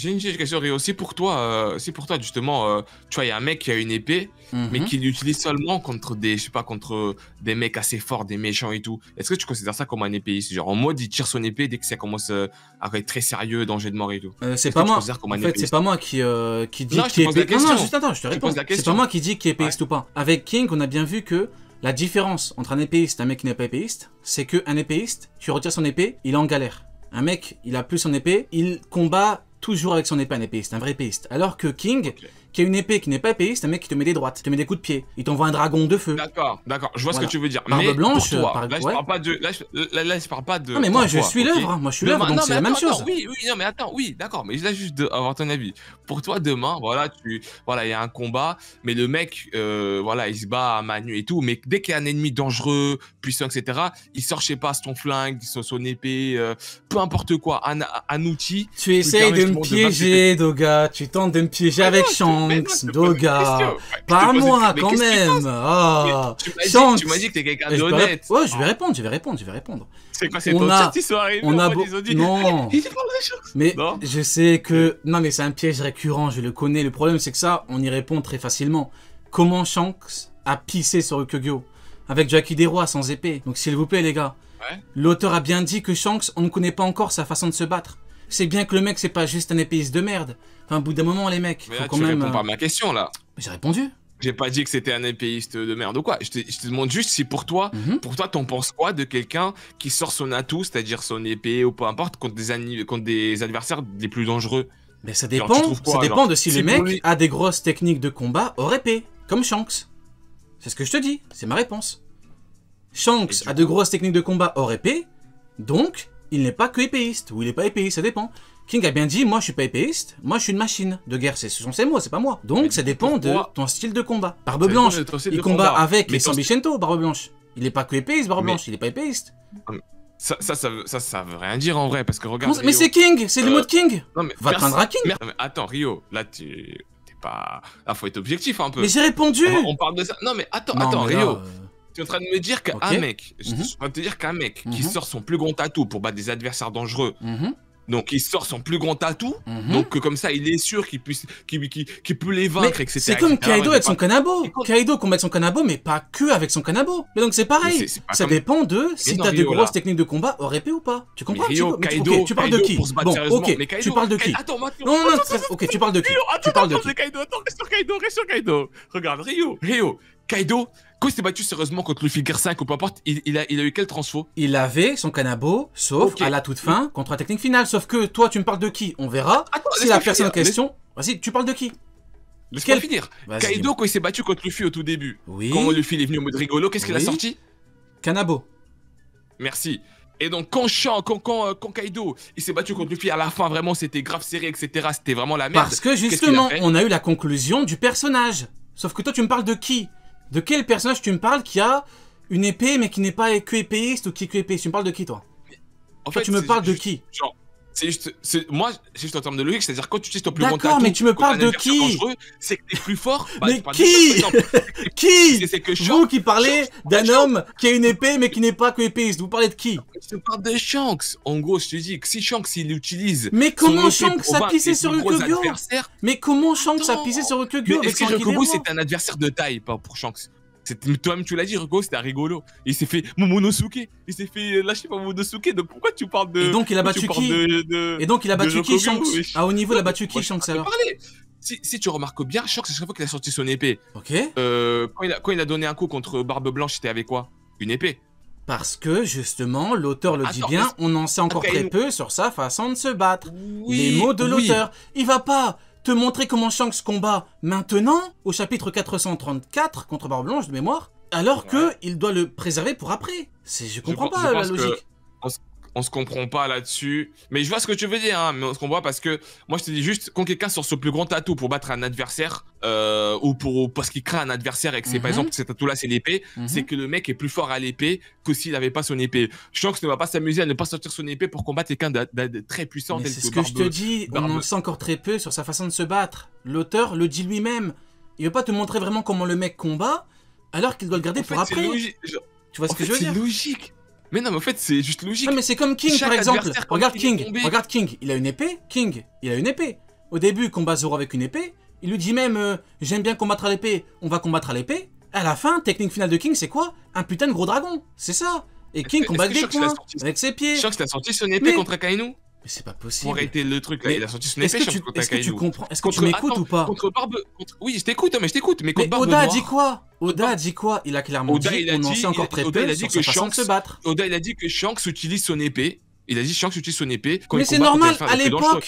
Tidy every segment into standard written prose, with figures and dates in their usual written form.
j'ai une petite question, Rio. Si pour toi justement, tu vois, il y a un mec qui a une épée, mais qui l'utilise seulement contre des, je sais pas, contre des mecs assez forts, des méchants et tout. Est-ce que tu considères ça comme un épéiste? Genre en mode, il tire son épée dès que ça commence à être très sérieux, danger de mort et tout. C'est pas moi. En fait, c'est pas moi qui dit qui est épéiste. Non, non, juste attends, je te réponds. C'est pas moi qui dit qui est épéiste ou pas. Avec King, on a bien vu que la différence entre un épéiste et un mec qui n'est pas épéiste, c'est qu'un épéiste, tu retires son épée, il est en galère. Un mec, il a plus son épée, il combat toujours avec son épée, un épéiste, un vrai épéiste. Alors que King, qui a une épée qui n'est pas épéiste, un mec qui te met des droites, te met des coups de pied, il t'envoie un dragon de feu. D'accord, je vois ce que tu veux dire. Barbe mais blanche, pour toi, là, je parle pas de, là, je parle pas de. Non mais moi je suis l'œuvre, moi je suis l'œuvre, donc c'est la même chose. Oui, non mais attends, oui, d'accord, mais là juste avoir ton avis. Pour toi demain, voilà, il y a un combat, mais le mec, voilà, il se bat à main nue et tout, mais dès qu'il y a un ennemi dangereux, puissant, etc., il sort, je sais pas, son flingue, son épée, peu importe quoi, un outil. Tu essayes de me piéger, Doga, tu tentes de me piéger avec Shanks, Doga, pas moi quand même. Ah, Shanks. Tu m'as dit que t'es quelqu'un d'honnête. Ouais, je vais répondre. C'est quoi, c'est ton chat qui sont arrivés? Non. Mais je sais que... Non mais c'est un piège récurrent, je le connais. Le problème c'est que ça, on y répond très facilement. Comment Shanks a pissé sur Ukugyo avec Jackie des Rois sans épée? Donc s'il vous plaît les gars, l'auteur a bien dit que Shanks, on ne connaît pas encore sa façon de se battre. C'est bien que le mec c'est pas juste un épéiste de merde. Enfin, au bout d'un moment les mecs, mais faut là, quand tu même... réponds pas à ma question là. J'ai répondu. J'ai pas dit que c'était un épéiste de merde ou quoi. Je te demande juste si pour toi, t'en penses quoi de quelqu'un qui sort son atout, c'est-à-dire son épée ou peu importe, contre des adversaires les plus dangereux. Mais ça dépend, ça dépend de si le mec a des grosses techniques de combat hors épée, comme Shanks. C'est ce que je te dis, c'est ma réponse. Shanks a de grosses techniques de combat hors épée, donc il n'est pas que épéiste, ou il n'est pas épéiste, ça dépend. King a bien dit, moi je suis pas épéiste, moi je suis une machine de guerre, ce sont ses mots, c'est pas moi. Donc ça dépend de ton style de combat. Barbe Blanche, il combat avec les San Vicento, Barbe Blanche. Il est pas que épéiste, Barbe Blanche, il est pas épéiste. Ça veut rien dire en vrai, parce que regarde... Mais c'est King, c'est le mot de King. Non, mais va peindre à King. Mais attends, Rio, là t'es pas... Là faut être objectif un peu. Mais j'ai répondu. On parle de ça. Non mais attends, Rio. Tu es en train de me dire qu'un mec, je suis en train de te dire qu'un mec qui sort son plus grand atout pour battre des adversaires dangereux, donc il sort son plus grand atout, donc comme ça il est sûr qu'il peut les vaincre, etc. C'est comme Kaido avec son kanabo. Kaido combat avec son kanabo, mais pas que avec son kanabo. Mais donc c'est pareil. Ça dépend de si t'as de grosses techniques de combat hors épée ou pas. Tu comprends? Kaido, tu parles de qui? Bon, ok, tu parles de qui? Non, ok, tu parles de qui? Tu parles de qui? Attends, reste sur Kaido. Regarde, Rio, Kaido, quand il s'est battu sérieusement contre Luffy Gear 5 ou peu importe, il a eu quel transfo? Il avait son kanabo, sauf à la toute fin, contre la technique finale. Sauf que toi, tu me parles de qui? On verra. Si la personne en question... Vas-y, tu parles de qui? Laisse-moi finir. Kaido, quand il s'est battu contre Luffy au tout début, quand Luffy est venu en mode rigolo, qu'est-ce qu'il a sorti? Kanabo. Merci. Et donc quand Kaido, il s'est battu contre Luffy à la fin, vraiment c'était grave serré, etc. C'était vraiment la merde. Parce que justement, on a eu la conclusion du personnage. Sauf que toi, tu me parles de qui? De quel personnage tu me parles qui a une épée mais qui n'est pas que épéiste ou qui est que épéiste? Tu me parles de qui toi? En fait, tu me parles de qui? Genre, moi, c'est juste en termes de logique, c'est-à-dire quand tu utilises ton plus grand atout, d'accord, mais tu me parles de qui? C'est que t'es plus fort. Mais qui? Qui? Vous qui parlez d'un homme qui a une épée mais qui n'est pas que épéiste, vous parlez de qui? Je te parle de Shanks. En gros, je te dis que si Shanks il utilise. Mais comment Shanks a pissé sur Ukugyo? Mais comment Shanks a pissé sur Ukugyo? Est-ce que Ukugyo c'est un adversaire de taille, pas pour Shanks? Toi-même tu l'as dit, Ukugyo c'était un rigolo. Il s'est fait Momonosuke. Il s'est fait lâcher par Momonosuke. Donc pourquoi tu parles de. Et donc il a battu qui? Et donc il a battu qui, Shanks? À haut niveau, il a battu qui, Shanks alors? Si tu remarques bien, Shanks, à chaque fois qu'il a sorti son épée, quand il a donné un coup contre Barbe Blanche, c'était avec quoi? Une épée. Parce que, justement, l'auteur le dit bien, on en sait encore très peu sur sa façon de se battre. Les mots de l'auteur. Il va pas te montrer comment Shanks combat maintenant, au chapitre 434, contre Barbe Blanche de mémoire, alors que il doit le préserver pour après. Je comprends pas la logique. On se comprend pas là-dessus. Mais je vois ce que tu veux dire, hein, mais on se comprend parce que moi je te dis juste, quand quelqu'un sort ce plus grand atout pour battre un adversaire, ou parce qu'il crée un adversaire et que c'est par exemple cet atout-là c'est l'épée, c'est que le mec est plus fort à l'épée que s'il n'avait pas son épée. Shanks ne va pas s'amuser à ne pas sortir son épée pour combattre quelqu'un de très puissant. C'est ce que je te dis, on en sait encore très peu sur sa façon de se battre. L'auteur le dit lui-même. Il veut pas te montrer vraiment comment le mec combat, alors qu'il doit le garder pour après. Tu vois ce que je veux dire? C'est logique. Mais non, mais en fait, c'est juste logique. Non, mais c'est comme King, par exemple. Regarde King, il a une épée. Il a une épée. Au début, il combat Zoro avec une épée. Il lui dit même j'aime bien combattre à l'épée, on va combattre à l'épée. À la fin, technique finale de King, c'est quoi? Un putain de gros dragon. C'est ça. Et King combat avec des poings, avec ses pieds. Shanks il a sorti son épée contre Akainu. Mais c'est pas possible. Pour arrêter le truc là, il a sorti son épée contre Akainu. Est-ce que tu comprends? Est-ce que tu m'écoutes ou pas? Oui, je t'écoute, mais je t'écoute. Mais contre Oda a dit quoi? Oda a dit quoi? Il a clairement dit qu'on en sait encore très peu sur sa façon de se battre. Oda il a dit que Shanks utilise son épée. Il a dit Shanks utilise son épée. Mais c'est normal,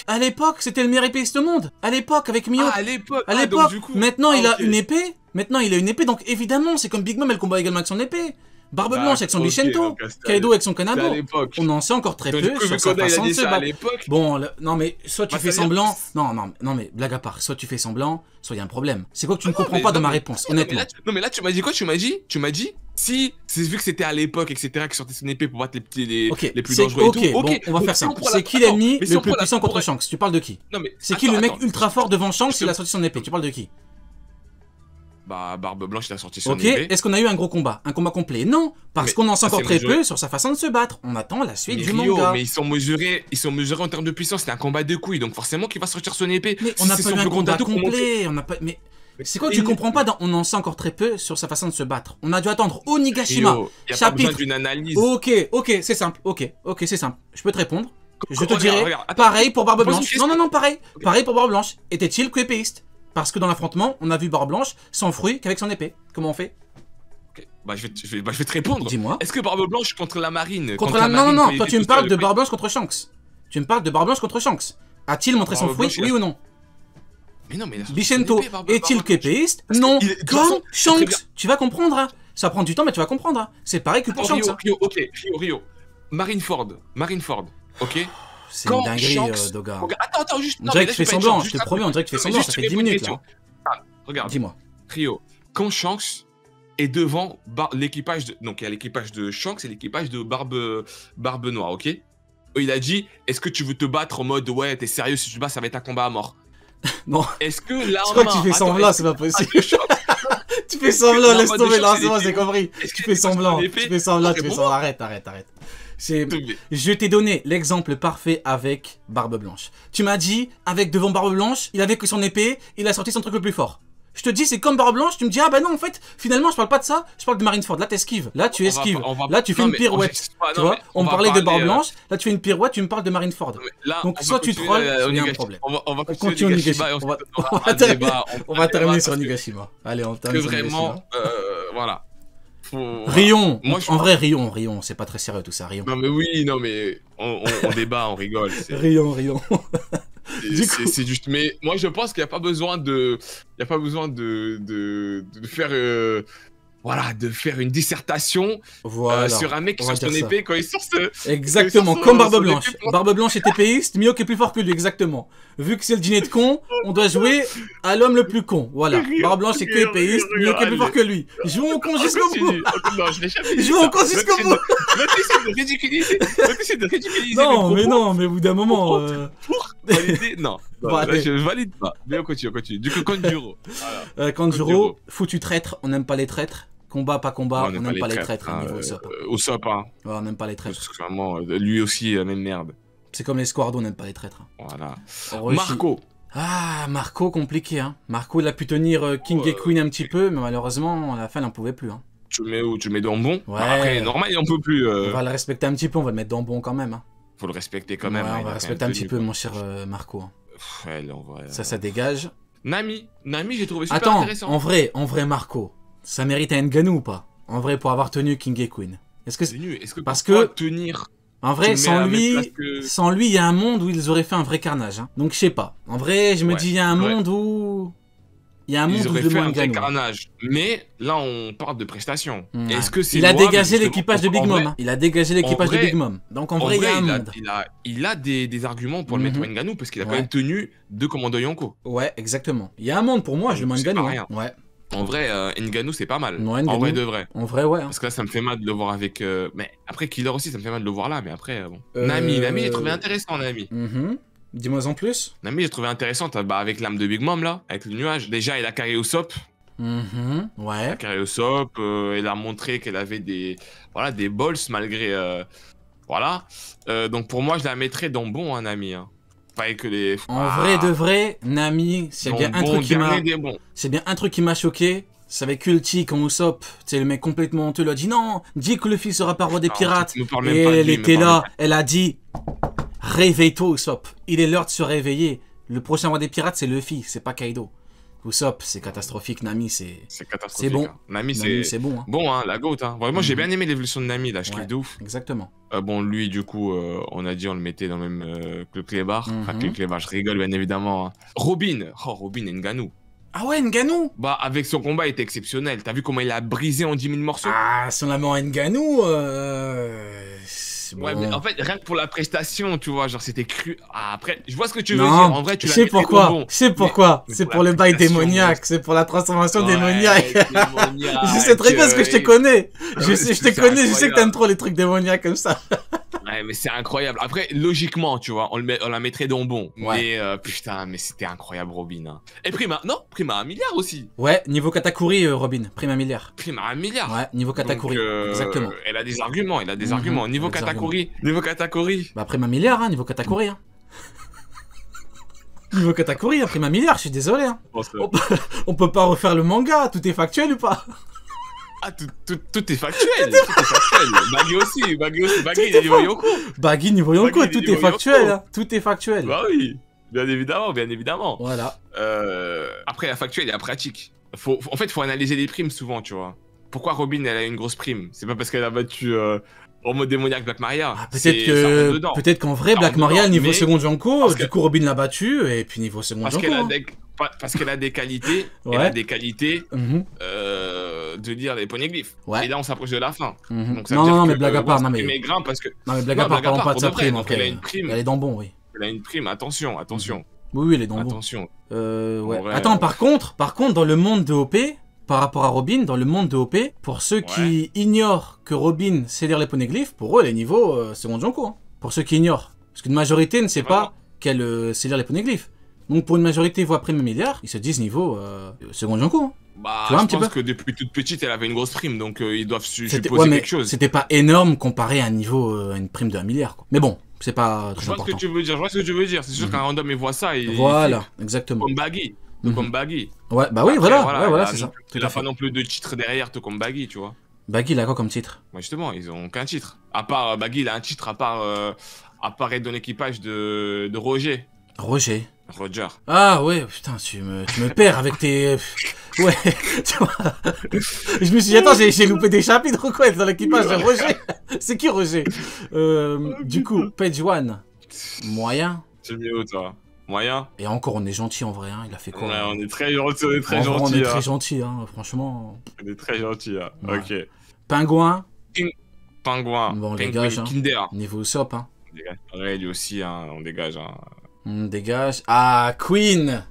à l'époque, c'était le meilleur épéiste au monde. À l'époque, avec Mio. À l'époque. Maintenant, il a une épée. Maintenant, il a une épée, donc évidemment, c'est comme Big Mom, elle combat également avec son épée. Barbe Blanche avec son Bichento, Kaido avec son Kanabo. On en sait encore très peu sur sa façon de se battre. Bon, non mais soit tu fais semblant, non mais blague à part, soit tu fais semblant, soit il y a un problème. C'est quoi que tu ne comprends pas de ma réponse, honnêtement. Non mais là tu m'as dit quoi? Tu m'as dit si c'est vu que c'était à l'époque etc qui sortait son épée pour battre les plus dangereux et tout. Ok, on va faire simple. C'est qui l'ennemi le plus puissant contre Shanks? Tu parles de qui? C'est qui le mec ultra fort devant Shanks? Il a sorti son épée. Tu parles de qui? Bah, Barbe Blanche, il a sorti son épée. Ok, est-ce qu'on a eu un gros combat? Un combat complet? Non, parce qu'on en sait encore très peu sur sa façon de se battre. On attend la suite du manga. Mais ils sont mesurés en termes de puissance, c'est un combat de couilles, donc forcément qu'il va sortir son épée. Mais on n'a pas eu un combat complet, on n'a pas... Mais c'est quoi que tu comprends pas? On en sait encore très peu sur sa façon de se battre. On a dû attendre Onigashima, chapitre... d'une analyse. Ok, c'est simple, c'est simple. Je peux te répondre. Je te dirai, pareil pour Barbe Blanche. Non, pareil pour Barbe Blanche. Était-il qu'épéiste? Parce que dans l'affrontement, on a vu Barbe Blanche sans fruit qu'avec son épée. Comment on fait? Ok, bah je vais te répondre. Dis-moi. Est-ce que Barbe Blanche contre la marine Non, toi tu me parles de Barbe Blanche contre Shanks. Tu me parles de Barbe Blanche contre Shanks. A-t-il montré son fruit, oui ou non? Mais non, mais Bichento est-il qu'épéiste? Non. Comme Shanks. Tu vas comprendre, hein. Ça prend du temps, mais tu vas comprendre. C'est pareil que pour Shanks. Rio. Marineford, ok. C'est une dinguerie, Doga. Attends, juste. On dirait que tu fais semblant, je te promets, on dirait que tu fais semblant, ça fait 10 minutes là. Regarde. Dis-moi. Rio, quand Shanks est devant l'équipage de. Donc il y a l'équipage de Shanks et l'équipage de Barbe Noire, ok? Il a dit est-ce que tu veux te battre en mode ouais, t'es sérieux, si tu te bats, ça va être un combat à mort? Non. Est-ce que là. Je crois que tu fais semblant, c'est pas possible. Tu fais semblant, laisse tomber, là, c'est bon, j'ai compris. Tu fais semblant, arrête. Je t'ai donné l'exemple parfait avec Barbe Blanche. Tu m'as dit, avec devant Barbe Blanche, il avait que son épée, il a sorti son truc le plus fort. Je te dis, c'est comme Barbe Blanche, tu me dis, ah bah non, en fait, finalement, je parle pas de ça, je parle de Marineford. Là, t'esquives, là, tu esquives, là, tu fais une pirouette. Tu vois, on parlait de Barbe Blanche, là, tu fais une pirouette, tu me parles de Marineford. Donc, soit tu trolls, il y a un problème. On va continuer Onigashima. On va terminer sur Onigashima. Allez, on termine sur Onigashima. Voilà. Rion, en vrai, Rion, c'est pas très sérieux tout ça, Rion. Non mais oui, on débat, on rigole. Rion. C'est juste, mais moi je pense qu'il n'y a pas besoin de faire voilà, de faire une dissertation sur un mec qui sort son épée quand il sort ce... Exactement, comme Barbe Blanche. Barbe Blanche est épéiste, Mio qui est plus fort que lui, exactement. Vu que c'est le dîner de con, on doit jouer à l'homme le plus con. Voilà, Barbe Blanche est que épéiste, Mio qui est plus fort que lui. Jouons au con jusqu'au bout. Non, je l'ai jamais dit. Jouons au con jusqu'au bout. L'autre essaie de ridiculiser. Non, mais au bout d'un moment... Pour valider, non. Je valide pas. Mais on continue. Du coup, Kanjuro. Kanjuro, foutu traître, on n'aime pas les traîtres. Combat, pas combat, on n'aime pas les traîtres niveau Usopp. Usopp, hein. Ouais, on n'aime pas les traîtres. Vraiment, lui aussi, même merde. C'est comme les Squardo, on n'aime pas les traîtres. Voilà. Marco. Ah, Marco, compliqué, hein. Marco, il a pu tenir King et Queen un petit peu, mais malheureusement, à la fin, il n'en pouvait plus, hein. Tu le mets où? Tu le mets dans bon? Ouais. Après, normal, il n'en peut plus. On va le respecter un petit peu, on va le mettre dans bon quand même, hein. Faut le respecter quand même. Ouais, on va respecter un petit peu, mon cher Marco. Ça dégage. Nami, j'ai trouvé super intéressant. En vrai, Marco, ça mérite un Ngannou ou pas? En vrai, pour avoir tenu King et Queen. Est-ce que parce que tenir... En vrai, sans lui, il y a un monde où ils auraient fait un vrai carnage. Hein. Donc, je sais pas. En vrai, je me dis, il y a un monde où... Il y a un monde où ils auraient fait un vrai carnage. Mais là, on parle de prestations. Ouais. Est-ce que c'est il a dégagé l'équipage de Big Mom. Il a dégagé l'équipage de Big Mom. Donc, en vrai, il y a un monde. Il a des arguments pour le mettre au Ngannou parce qu'il a quand même tenu 2 commandants Yonko. Ouais, exactement. Il y a un monde pour moi, je le mets Ngannou. Ouais. En vrai, Ngannou, c'est pas mal. Non, en vrai de vrai. En vrai, ouais. Parce que là, ça me fait mal de le voir avec... Mais après, Killer aussi, ça me fait mal de le voir là. Mais après, bon. Nami, j'ai trouvé intéressant, Nami. Dis-moi en plus. Nami, j'ai trouvé intéressant avec l'âme de Big Mom, là. Avec le nuage. Déjà, il a carré Usopp. Ouais. Elle a carré Usopp. Elle a montré qu'elle avait des balls malgré... Voilà. Donc, pour moi, je la mettrais dans bon, Nami. Hein. Pareil que les... En vrai de vrai, Nami, c'est bien un truc qui m'a... C'est bien un truc qui m'a choqué. C'est avec Ulti quand Usopp, c'est le mec complètement honteux, lui a dit non, dis que Luffy sera pas roi des pirates. Et elle était là, elle a dit réveille-toi Usopp, il est l'heure de se réveiller. Le prochain roi des pirates c'est Luffy, c'est pas Kaido. Usopp, c'est catastrophique, Nami c'est... C'est catastrophique. C'est bon. Hein. Nami c'est bon. Hein. Bon, hein, la GOAT. Hein. Vraiment, j'ai bien aimé l'évolution de Nami, là, je kiffe de ouf. Exactement. Bon, lui, du coup, on a dit on le mettait dans le même que le Clébar. Enfin, que le Clébar, je rigole, bien évidemment. Hein. Robin. Oh, Robin et Ngannou. Ah ouais, Ngannou. Bah, avec son combat, il était exceptionnel. T'as vu comment il a brisé en 10 000 morceaux? Ah, si on la met en Ngannou, ouais, bon. mais en fait, rien que pour la prestation, tu vois, genre, c'était cru. Ah, après, je vois ce que tu veux non, dire. En vrai, tu l'as sais pourquoi. bon. Je sais pourquoi. C'est pour le bail démoniaque. C'est pour la transformation démoniaque. Je sais très bien ce que je te connais. Je te connais, je sais que t'aimes trop les trucs démoniaques comme ça. Ouais, mais c'est incroyable. Après, logiquement, tu vois, on la mettrait dans bon. Ouais. Mais putain, mais c'était incroyable, Robin. Hein. Et Prima, non, Prima 1 milliard aussi. Ouais, niveau Katakuri, Robin, Prima 1 milliard. Prima 1 milliard. Ouais, niveau Katakuri, exactement. Elle a des arguments, arguments. Niveau Katakuri, Bah, Prima 1 milliard, hein, niveau Katakuri. Hein. Niveau Katakuri, hein, Prima 1 milliard, je suis désolé. Hein. On peut pas refaire le manga, tout est factuel ou pas? Ah, tout est factuel. Baggy aussi. Baggy niveau Yonko. Baggy niveau Yonko, tout est factuel. Hein. Tout est factuel. Bah oui, bien évidemment. Voilà. Après, la factuelle et la pratique. En fait, faut analyser les primes souvent, tu vois. Pourquoi Robin, elle a une grosse prime? C'est pas parce qu'elle a battu en mode démoniaque Black Maria. Ah, peut-être qu'en vrai, Black Maria, niveau second Yonko, du coup, Robin l'a battu, et puis niveau second Yonko. Parce qu'elle a des qualités, de lire les poneglyphes. Ouais. Et là, on s'approche de la fin. Donc, ça non, mais blague à part, non, mais... grimpe parce que... Non, mais blague à part, parlons pas de sa prime, elle a une prime. Elle est dans bon, oui. Elle a une prime, attention. Oui, elle est dans bon. Attention. Ouais. Attends, par contre, dans le monde de OP, par rapport à Robin, dans le monde de OP, pour ceux qui ignorent que Robin sait lire les poneglyphes, pour eux, elle est niveau second Yonko. Hein. Pour ceux qui ignorent. Parce qu'une majorité ne sait pas qu'elle sait lire les poneglyphes. Donc pour une majorité voit prime milliard, ils se disent niveau second Yonko. Hein. Bah, je pense que depuis toute petite, elle avait une grosse prime, donc ils doivent supposer quelque chose. C'était pas énorme comparé à un niveau, à une prime de 1 milliard. Quoi. Mais bon, c'est pas très important. Je vois ce que tu veux dire. C'est sûr qu'un random, il voit ça. Voilà, exactement. Comme Baggy. Comme Baggy. Ouais, bah oui, après, voilà, c'est ça. Il a pas non plus de titre derrière, tout comme Baggy, tu vois. Baggy, il a quoi comme titre? Ouais, justement, ils ont qu'un titre. À part, Baggy, il a un titre à part être dans l'équipage de Roger. Roger. Ah ouais, putain, tu me perds avec tes... Ouais, tu vois. Je me suis dit, attends, j'ai loupé des chapitres ou quoi dans l'équipage de Roger? C'est qui Roger? Du coup, Page One, moyen. C'est mieux, toi. Moyen. Et encore, on est gentil en vrai, hein. Il a fait quoi? Ouais, on est très gentil, On est très gentil, hein, franchement. On est très gentil, hein. Ouais. Ok. Pingouin. Pingouin. Bon, on dégage, hein. Kinder. Niveau Usopp, hein. Ouais, lui aussi, hein, on dégage, hein. On dégage. Ah, Queen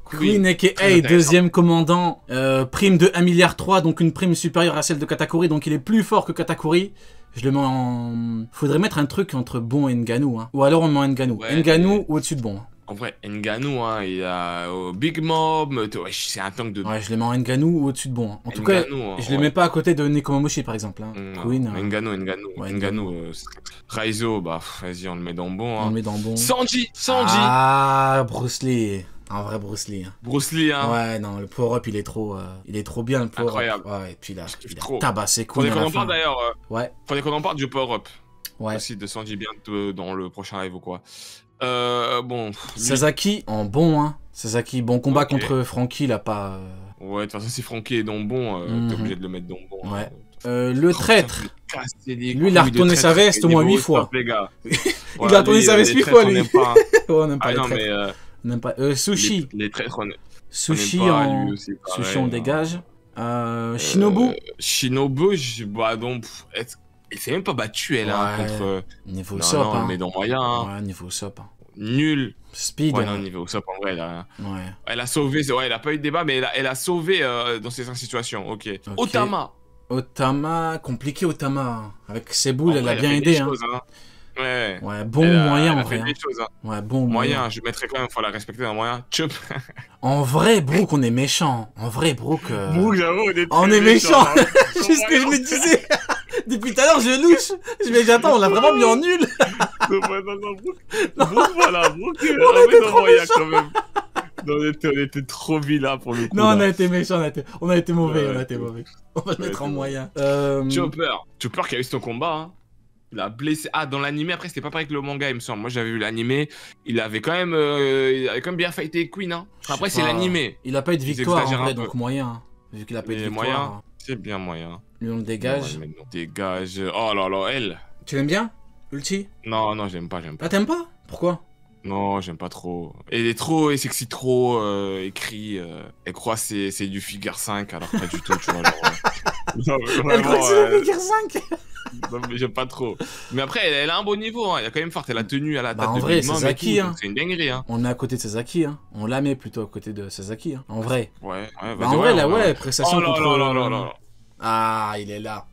aka deuxième commandant. Prime de 1,3 milliard, donc une prime supérieure à celle de Katakuri, donc il est plus fort que Katakuri. Je le mets en... Faudrait mettre un truc entre bon et Ngannou, hein. Ou alors on met en Ngannou. Ouais, Ngannou ou au-dessus de bon. Hein. En vrai, Ngannou, hein, il a Big Mob, c'est un tank de... Ouais, je le mets en Ngannou ou au-dessus de bon. Hein. En tout cas, je le mets pas à côté de Nekomamushi, par exemple. Hein. Queen. Ngannou. Raizo, bah, vas-y, on le met dans bon. Hein. On le met dans bon. Sanji. Ah, Bruce Lee. Un vrai Bruce Lee. Hein. Bruce Lee, hein. Ouais, non, le power-up, il est trop bien, le power-up. Incroyable. Ouais, et puis là, il a tabassé Queen. Faudrait qu'on en parle d'ailleurs. Ouais. Faudrait qu'on en parle du power-up. Ouais. Aussi de Sanji bientôt dans le prochain live ou quoi. Bon. Sasaki en bon, hein. Sasaki, bon combat contre Franky, il a pas. Ouais, de toute façon, si Franky est dans bon, t'es obligé de le mettre dans bon. Ouais. Le traître. Lui, il a retourné sa veste au moins 8 fois. Il a retourné sa veste 8 fois, lui. On n'aime pas les traîtres. On n'aime pas. Sushi. Les traîtres, Sushi on dégage. Shinobu. Shinobu, bah donc. Elle s'est même pas battue, elle, hein, contre... Niveau Usopp, hein. Mais dans moyen, hein. Ouais, niveau Usopp. Hein. Nul. Speed. Ouais, non, niveau Usopp, en vrai, ouais. Elle a sauvé... Ouais, elle a pas eu de débat, mais elle a sauvé dans ces situations. Ok. Otama, compliqué, Otama. Avec ses boules, elle a bien aidé, hein. Ouais. Ouais, bon moyen, en vrai. Hein. Ouais, bon moyen. Je mettrais quand même, faut la respecter dans moyen. Chup. En vrai, Brook, on est méchant. En vrai, Brook... Brook, j'avoue, on est méchant. C'est ce que je me disais. Depuis tout à l'heure, je louche. Je me dis, attends, on l'a vraiment mis en nul. Non, voilà, Brooke. On était trop méchants. Quand même. Non, on était trop vilains pour le coup. Non, là. on a été méchants, on a été mauvais, on a été mauvais. On va le mettre en moyen. Chopper qui a eu son combat, hein. Il a blessé. Ah, dans l'animé, après, c'était pas pareil que le manga, il me semble. Moi, j'avais vu l'animé. Il avait quand même bien fighté Queen, hein. Après, c'est l'animé. Il a pas eu de victoire en vrai, donc moyen. Vu qu'il a pas eu de victoire. Moyen, c'est bien moyen. Lui, on le dégage. Dégage. Oh là là, elle. Tu l'aimes bien, Ulti? Non, j'aime pas. Ah, t'aimes pas? Pourquoi? Non, j'aime pas trop. Elle est trop sexy, trop écrit. Elle croit que c'est du figure 5, alors pas du tout, tu vois. Non, vraiment, elle croit que c'est du figure 5. Non, mais j'aime pas trop. Mais après, elle a un bon niveau, hein. Elle est quand même forte. Elle a tenu à la tête en de vrai, Big Mom Sasaki, hein. C'est une dinguerie, hein. On est à côté de Sasaki, hein. On la met plutôt à côté de Sasaki, hein. En vrai. Ouais, bah en vrai, là, ouais, prestation contre... Oh là là là là là. Ah, il est là.